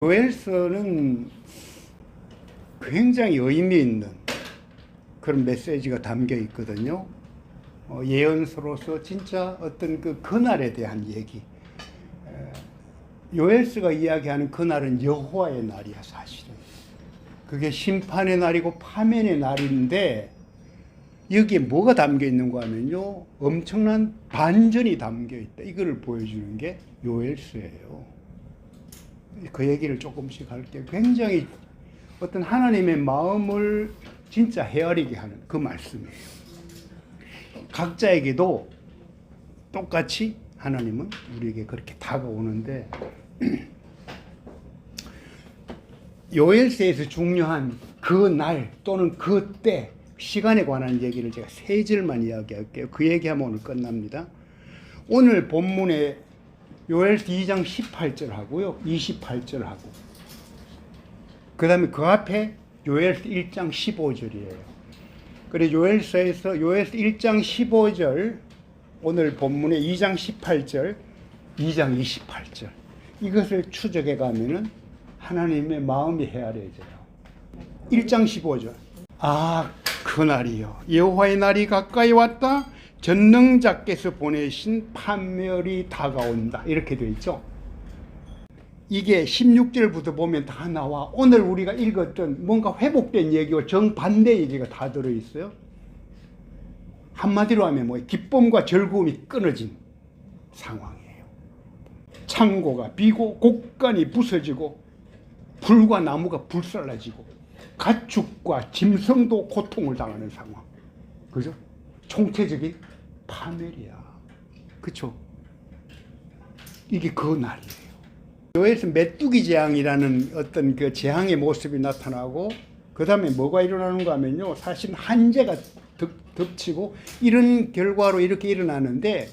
요엘서는 굉장히 의미 있는 그런 메시지가 담겨 있거든요. 예언서로서 진짜 어떤 그 그날에 대한 얘기. 요엘서가 이야기하는 그날은 여호와의 날이야, 사실은. 그게 심판의 날이고 파면의 날인데 여기에 뭐가 담겨 있는가 하면요, 엄청난 반전이 담겨 있다. 이걸 보여주는 게 요엘서예요. 그 얘기를 조금씩 할게요. 굉장히 어떤 하나님의 마음을 진짜 헤아리게 하는 그 말씀이에요. 각자에게도 똑같이 하나님은 우리에게 그렇게 다가오는데, 요엘서에서 중요한 그 날 또는 그때 시간에 관한 얘기를 제가 세 절만 이야기할게요. 그 얘기하면 오늘 끝납니다. 오늘 본문에 요엘서 2장 18절 하고요, 28절 하고, 그 다음에 그 앞에 요엘서 1장 15절이에요. 그래서 요엘서에서 1장 15절, 오늘 본문에 2장 18절, 2장 28절, 이것을 추적해 가면은 하나님의 마음이 헤아려져요. 1장 15절. 아, 그날이요, 여호와의 날이 가까이 왔다. 전능자께서 보내신 판멸이 다가온다. 이렇게 되어 있죠. 이게 16절부터 보면 다 나와. 오늘 우리가 읽었던 뭔가 회복된 얘기와 정반대 얘기가 다 들어있어요. 한마디로 하면 뭐예요? 기쁨과 즐거움이 끊어진 상황이에요. 창고가 비고 곡간이 부서지고 불과 나무가 불살라지고 가축과 짐승도 고통을 당하는 상황. 그죠? 총체적인 파멸이야. 그쵸? 이게 그 날이에요. 요엘서 메뚜기 재앙이라는 어떤 그 재앙의 모습이 나타나고, 그 다음에 뭐가 일어나는가 하면요, 사실 한재가 덮치고 이런 결과로 이렇게 일어나는데,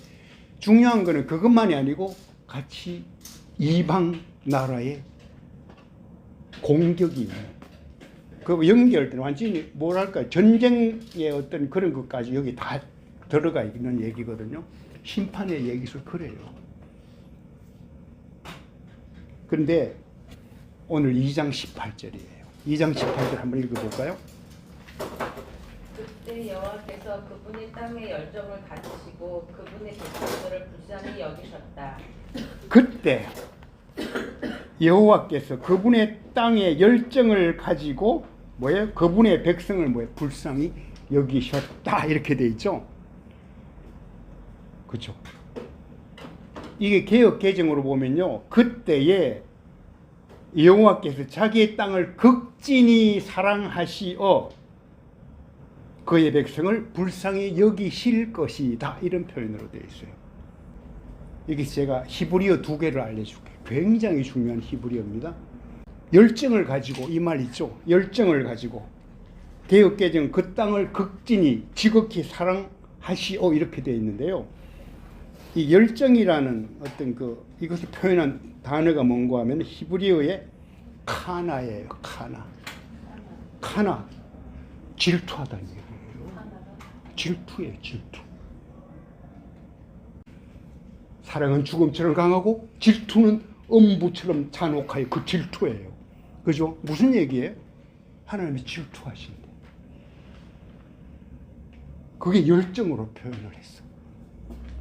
중요한 거는 그것만이 아니고 같이 이방 나라의 공격이 있는, 그 연결된 완전히 뭐랄까 전쟁의 어떤 그런 것까지 여기 다 들어가 있는 얘기거든요. 심판의 얘기서 그래요. 그런데 오늘 2장 18절이에요. 2장 18절 한번 읽어볼까요? 그때 여호와께서 그분의 땅에 열정을 가지시고 그분의 백성들을 불쌍히 여기셨다. 그때 여호와께서 그분의 땅에 열정을 가지고 뭐예요? 그분의 백성을 뭐예요? 불쌍히 여기셨다. 이렇게 돼 있죠. 그렇죠? 이게 개역 개정으로 보면요, 그때에 여호와께서 자기의 땅을 극진히 사랑하시어 그의 백성을 불쌍히 여기실 것이다. 이런 표현으로 되어 있어요. 여기 제가 히브리어 두 개를 알려줄게요. 굉장히 중요한 히브리어입니다. 열정을 가지고, 이 말 있죠? 열정을 가지고 개역 개정 그 땅을 극진히 지극히 사랑하시오 이렇게 되어 있는데요. 이 열정이라는 어떤 그 이것을 표현한 단어가 뭔가 하면 히브리어의 카나예요. 카나. 질투하다는 얘기예요. 질투예요, 질투. 사랑은 죽음처럼 강하고 질투는 엄부처럼 잔혹하여, 그 질투예요. 그죠? 무슨 얘기예요? 하나님이 질투하신대. 그게 열정으로 표현을 했어.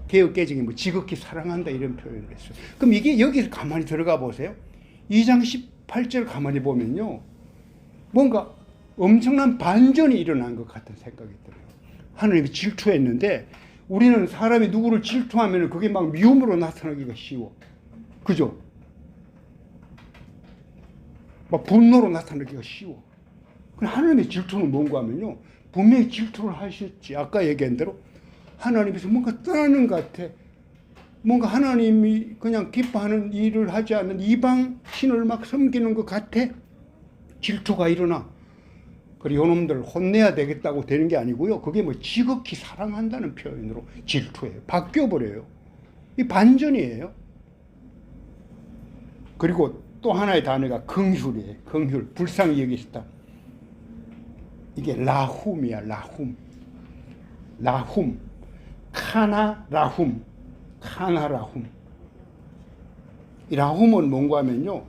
개역 개정이 뭐 지극히 사랑한다 이런 표현을 했어요. 그럼 이게 여기서 가만히 들어가 보세요. 2장 18절 가만히 보면요, 뭔가 엄청난 반전이 일어난 것 같은 생각이 들어요. 하나님이 질투했는데 우리는 사람이 누구를 질투하면 그게 막 미움으로 나타나기가 쉬워. 그죠? 막 분노로 나타나기가 쉬워. 하나님의 질투는 뭔가 하면요, 분명히 질투를 하셨지. 아까 얘기한 대로 하나님께서 뭔가 떠나는 것 같아. 뭔가 하나님이 그냥 기뻐하는 일을 하지 않는 이방 신을 막 섬기는 것 같아. 질투가 일어나. 그리고 이놈들을 혼내야 되겠다고 되는 게 아니고요, 그게 뭐 지극히 사랑한다는 표현으로 질투해요. 바뀌어버려요. 이 반전이에요. 그리고 또 하나의 단어가 긍휼이에요. 긍휼, 불쌍히 여기셨다. 이게 라훔이야. 라훔. 카나라훔. 이 라훔은 뭔가 하면요,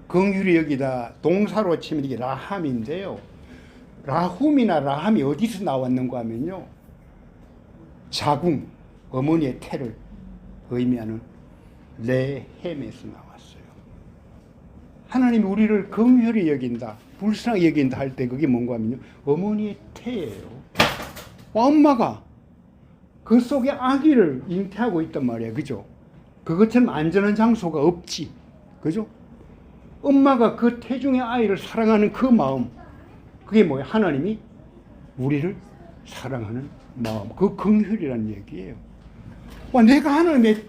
긍휼히 여기다 동사로 치면 이게 라함인데요. 라훔이나 라함이 어디서 나왔는가 하면요. 자궁, 어머니의 태를 의미하는 레헴에서 나왔어요. 하나님이 우리를 긍휼히 여긴다, 불쌍히 여긴다 할 때 그게 뭔가 하면요. 어머니의 태예요. 엄마가 그 속에 아기를 잉태하고 있단 말이에요. 그죠? 그것처럼 안전한 장소가 없지. 그죠? 엄마가 그 태중의 아이를 사랑하는 그 마음, 그게 뭐예요? 하나님이 우리를 사랑하는 마음, 그 긍휼이라는 얘기예요. 와, 내가 하나님의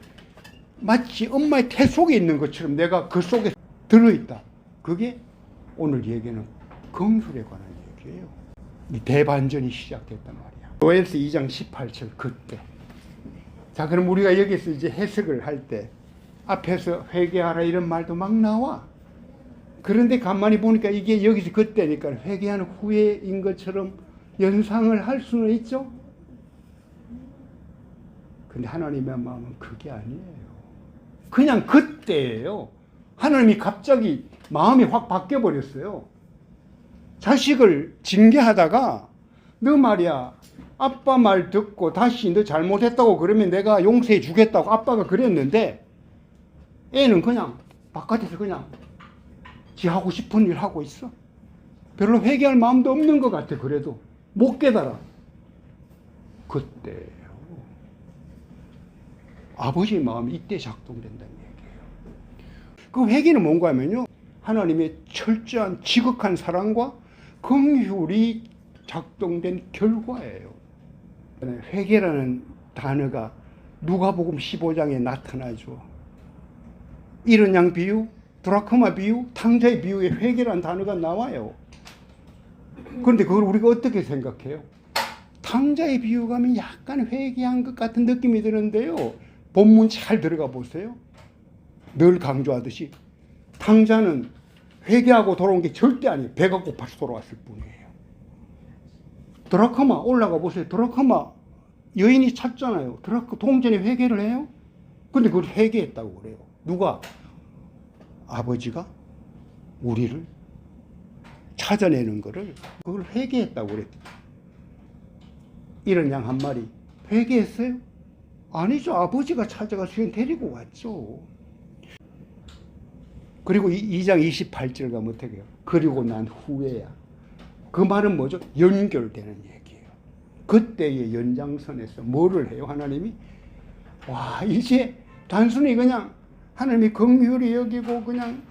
마치 엄마의 태 속에 있는 것처럼 내가 그 속에 들어있다. 그게 오늘 얘기는 긍휼에 관한 얘기예요. 이 대반전이 시작됐단 말이야. 요엘서 2장 18절 그때. 자, 그럼 우리가 여기서 이제 해석을 할 때 앞에서 회개하라 이런 말도 막 나와. 그런데 가만히 보니까 이게 여기서 그때니까 회개하는 후에인 것처럼 연상을 할 수는 있죠. 근데 하나님의 마음은 그게 아니에요. 그냥 그때예요. 하나님이 갑자기 마음이 확 바뀌어 버렸어요. 자식을 징계하다가 너 말이야 아빠 말 듣고 다시 너 잘못했다고 그러면 내가 용서해 주겠다고 아빠가 그랬는데 애는 그냥 바깥에서 그냥 지 하고 싶은 일 하고 있어. 별로 회개할 마음도 없는 것 같아. 그래도 못 깨달아. 그때요. 아버지의 마음이 이때 작동된다는 얘기예요. 그 회개는 뭔가 하면요. 하나님의 철저한 지극한 사랑과 긍휼이 작동된 결과예요. 회개라는 단어가 누가복음 15장에 나타나죠. 이런 양 비유, 드라크마 비유, 탕자의 비유에 회개라는 단어가 나와요. 그런데 그걸 우리가 어떻게 생각해요? 탕자의 비유가 하면 약간 회개한 것 같은 느낌이 드는데요. 본문 잘 들어가 보세요. 늘 강조하듯이 탕자는 회개하고 돌아온 게 절대 아니에요. 배가 고파서 돌아왔을 뿐이에요. 드라크마 올라가 보세요. 드라크마 여인이 찾잖아요. 동전에 회개를 해요. 근데 그걸 회개했다고 그래요. 누가? 아버지가 우리를 찾아내는 거를 그걸 회개했다고 그랬대요. 이런 양 한 마리 회개했어요? 아니죠. 아버지가 찾아가서 데리고 왔죠. 그리고 2장 28절 가면 어떻게 해요? 그리고 난 후에야. 그 말은 뭐죠? 연결되는 얘기예요. 그때의 연장선에서 뭐를 해요? 하나님이? 와, 이제 단순히 그냥 하나님이 긍휼히 여기고 그냥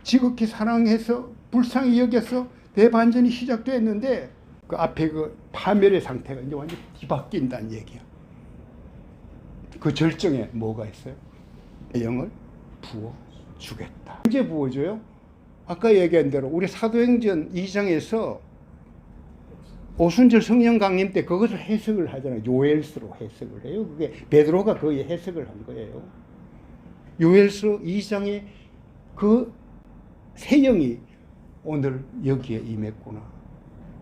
지극히 사랑해서 불쌍히 여겨서 대반전이 시작됐는데 그 앞에 그 파멸의 상태가 이제 완전히 뒤바뀐다는 얘기야. 그 절정에 뭐가 있어요? 영을 부어 주겠다. 언제 부어줘요? 아까 얘기한 대로 우리 사도행전 2장에서 오순절 성령 강림 때 그것을 해석을 하잖아요. 요엘서로 해석을 해요. 그게 베드로가 거의 해석을 한 거예요. 요엘서 2장에 그 새 영이 오늘 여기에 임했구나.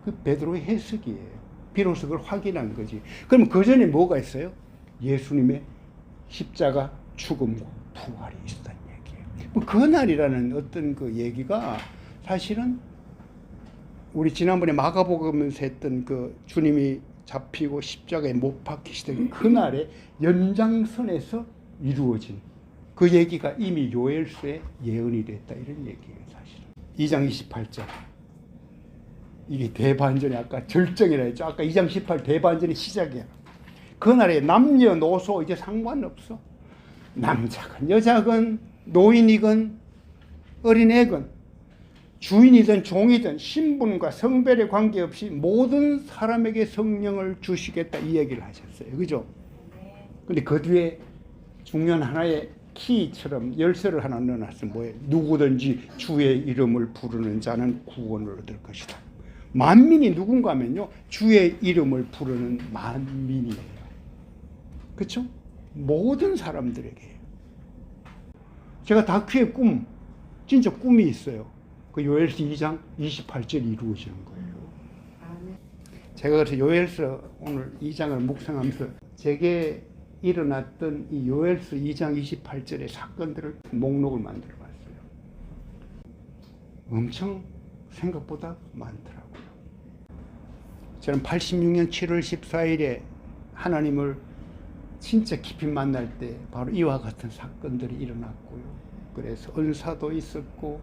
그 베드로의 해석이에요. 비로소 그걸 확인한 거지. 그럼 그 전에 뭐가 있어요? 예수님의 십자가 죽음과 부활이 있었다는 얘기예요. 뭐 그날이라는 어떤 그 얘기가 사실은 우리 지난번에 마가복음에서 했던 그 주님이 잡히고 십자가에 못 박히시던 그날의 연장선에서 이루어진 그 얘기가 이미 요엘서에 예언이 됐다 이런 얘기예요. 사실은 2장 28절 이게 대반전이 아까 절정이라 했죠. 아까 2장 18 대반전이 시작이야. 그날에 남녀노소 이제 상관없어. 남자건 여자건 노인이건 어린애건 주인이든 종이든 신분과 성별에 관계없이 모든 사람에게 성령을 주시겠다 이 얘기를 하셨어요. 그죠? 근데 그 뒤에 중요한 하나의 키처럼 열쇠를 하나 넣어놨어요. 뭐예요? 누구든지 주의 이름을 부르는 자는 구원을 얻을 것이다. 만민이 누군가 하면요. 주의 이름을 부르는 만민이에요. 그렇죠? 모든 사람들에게. 제가 다큐의 꿈, 진짜 꿈이 있어요. 그 요엘서 2장 28절이 이루어지는 거예요. 제가 그래서 요엘서 오늘 2장을 묵상하면서 제게 일어났던 이 요엘서 2장 28절의 사건들을 목록을 만들어 봤어요. 엄청 생각보다 많더라고요. 저는 86년 7월 14일에 하나님을 진짜 깊이 만날 때 바로 이와 같은 사건들이 일어났고요. 그래서 은사도 있었고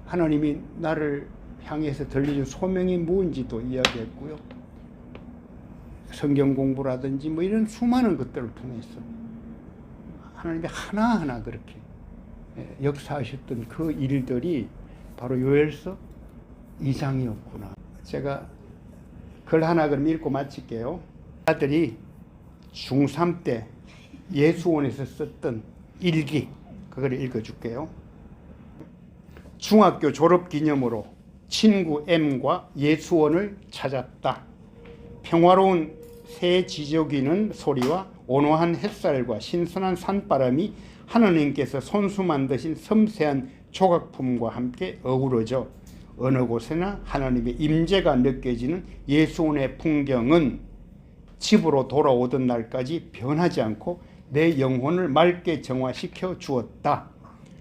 하나님이 나를 향해서 들려준 소명이 뭔지도 이야기했고요. 성경 공부라든지 뭐 이런 수많은 것들을 통해서 하나님이 하나하나 그렇게 역사하셨던 그 일들이 바로 요엘서 2장이었구나. 제가 글 하나 그럼 읽고 마칠게요. 아들이 중3 때 예수원에서 썼던 일기, 그걸 읽어줄게요. 중학교 졸업 기념으로 친구 M과 예수원을 찾았다. 평화로운 새 지저귀는 소리와 온화한 햇살과 신선한 산바람이 하나님께서 손수 만드신 섬세한 조각품과 함께 어우러져 어느 곳에나 하나님의 임재가 느껴지는 예수원의 풍경은 집으로 돌아오던 날까지 변하지 않고 내 영혼을 맑게 정화시켜 주었다.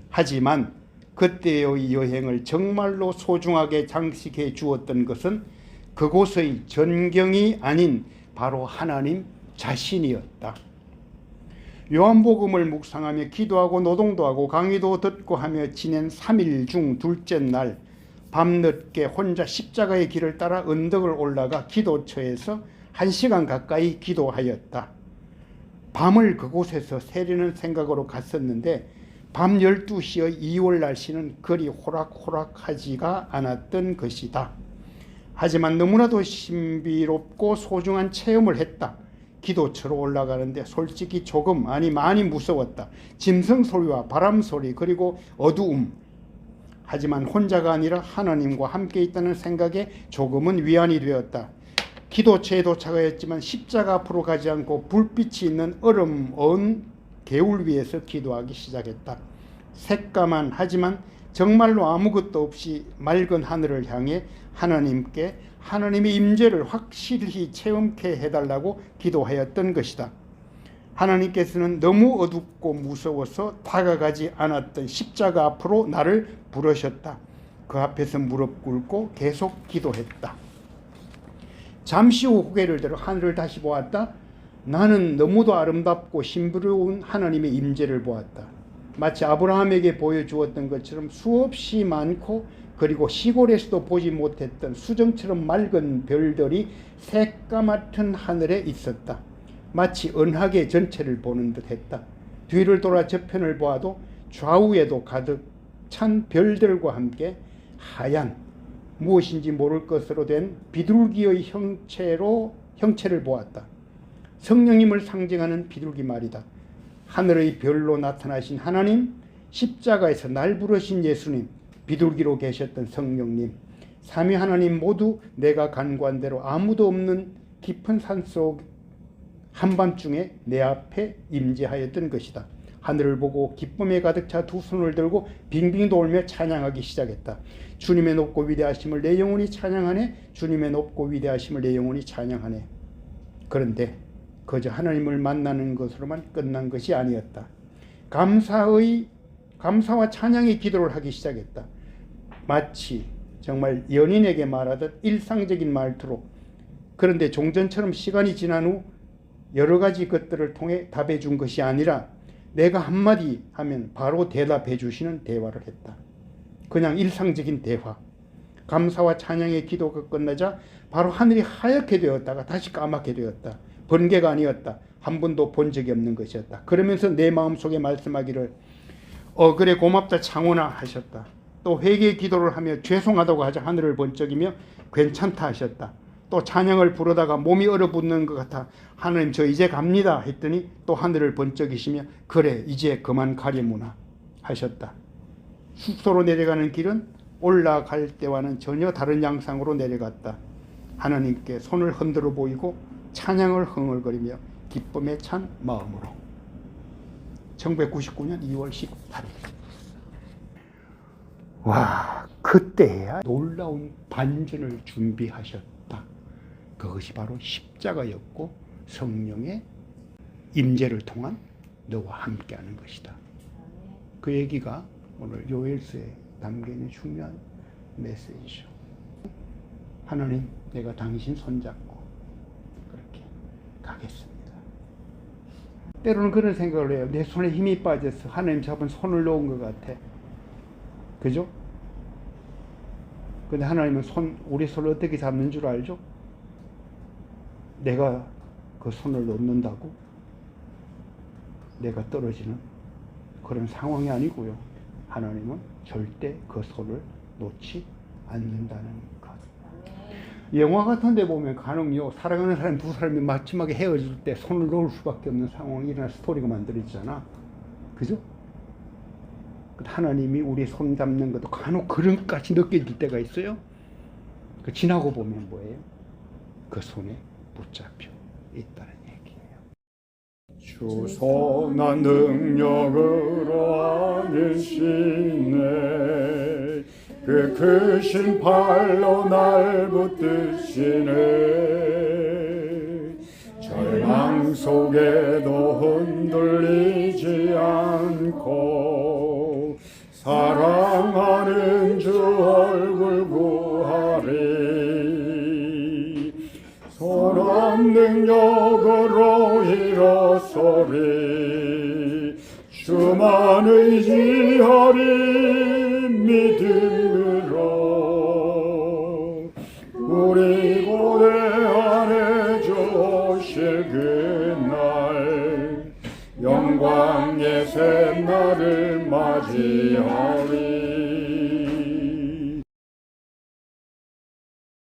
하지만 그때의 여행을 정말로 소중하게 장식해 주었던 것은 그곳의 전경이 아닌 바로 하나님 자신이었다. 요한복음을 묵상하며 기도하고 노동도 하고 강의도 듣고 하며 지낸 3일 중 둘째 날 밤늦게 혼자 십자가의 길을 따라 언덕을 올라가 기도처에서 1시간 가까이 기도하였다. 밤을 그곳에서 새려는 생각으로 갔었는데 밤 12시의 2월 날씨는 그리 호락호락하지가 않았던 것이다. 하지만 너무나도 신비롭고 소중한 체험을 했다. 기도처로 올라가는데 솔직히 조금 아니 많이 무서웠다. 짐승 소리와 바람 소리 그리고 어두움. 하지만 혼자가 아니라 하나님과 함께 있다는 생각에 조금은 위안이 되었다. 기도처에 도착하였지만 십자가 앞으로 가지 않고 불빛이 있는 얼음 개울 위에서 기도하기 시작했다. 새까만 하지만 정말로 아무것도 없이 맑은 하늘을 향해 하나님께 하나님의 임재를 확실히 체험케 해달라고 기도하였던 것이다. 하나님께서는 너무 어둡고 무서워서 다가가지 않았던 십자가 앞으로 나를 부르셨다. 그 앞에서 무릎 꿇고 계속 기도했다. 잠시 후 고개를 들어 하늘을 다시 보았다. 나는 너무도 아름답고 신비로운 하나님의 임재를 보았다. 마치 아브라함에게 보여주었던 것처럼 수없이 많고 그리고 시골에서도 보지 못했던 수정처럼 맑은 별들이 새까맣던 하늘에 있었다. 마치 은하계 전체를 보는 듯 했다. 뒤를 돌아 저편을 보아도 좌우에도 가득 찬 별들과 함께 하얀 무엇인지 모를 것으로 된 비둘기의 형체를 보았다. 성령님을 상징하는 비둘기 말이다. 하늘의 별로 나타나신 하나님, 십자가에서 날 부르신 예수님, 비둘기로 계셨던 성령님, 삼위 하나님 모두 내가 간구한 대로 아무도 없는 깊은 산속 한밤중에 내 앞에 임재하였던 것이다. 하늘을 보고 기쁨에 가득 차 두 손을 들고 빙빙 돌며 찬양하기 시작했다. 주님의 높고 위대하심을 내 영혼이 찬양하네. 주님의 높고 위대하심을 내 영혼이 찬양하네. 그런데 그저 하나님을 만나는 것으로만 끝난 것이 아니었다. 감사와 찬양의 기도를 하기 시작했다. 마치 정말 연인에게 말하듯 일상적인 말투로. 그런데 종전처럼 시간이 지난 후 여러 가지 것들을 통해 답해 준 것이 아니라 내가 한마디 하면 바로 대답해 주시는 대화를 했다. 그냥 일상적인 대화. 감사와 찬양의 기도가 끝나자 바로 하늘이 하얗게 되었다가 다시 까맣게 되었다. 번개가 아니었다. 한 번도 본 적이 없는 것이었다. 그러면서 내 마음속에 말씀하기를 그래 고맙다 창호나 하셨다. 또 회개의 기도를 하며 죄송하다고 하자 하늘을 번쩍이며 괜찮다 하셨다. 또 찬양을 부르다가 몸이 얼어붙는 것 같아 하나님 저 이제 갑니다 했더니 또 하늘을 번쩍이시며 그래 이제 그만 가려무나 하셨다. 숙소로 내려가는 길은 올라갈 때와는 전혀 다른 양상으로 내려갔다. 하나님께 손을 흔들어 보이고 찬양을 흥얼거리며 기쁨에 찬 마음으로. 1999년 2월 18일. 와, 그때야 놀라운 반전을 준비하셨다. 그것이 바로 십자가였고 성령의 임재를 통한 너와 함께하는 것이다. 그 얘기가 오늘 요엘서에 담겨 있는 중요한 메시지죠. 하나님, 내가 당신 손잡고 그렇게 가겠습니다. 때로는 그런 생각을 해요. 내 손에 힘이 빠져서 하나님 잡은 손을 놓은 것 같아. 그죠? 근데 하나님은 우리 손을 어떻게 잡는 줄 알죠? 내가 그 손을 놓는다고 내가 떨어지는 그런 상황이 아니고요. 하나님은 절대 그 손을 놓지 않는다는 것. 영화 같은 데 보면 간혹요, 사랑하는 사람 두 사람이 마지막에 헤어질 때 손을 놓을 수밖에 없는 상황이 일어나 스토리가 만들어지잖아. 그죠? 하나님이 우리 손 잡는 것도 간혹 그런까지 느껴질 때가 있어요. 그 지나고 보면 뭐예요? 그 손에 붙잡혀 있다는 얘기예요. 주 선한 능력으로 안으시네. 그 크신 팔로 날 붙드시네. 절망 속에도 흔들리지 않고 사랑하는 주 얼굴 구하리. 선한 능력으로 일어서리. 주만 의지하리. 믿음으로 우리 고대 안에 주실 그날 영광의 새날을 맞이하리.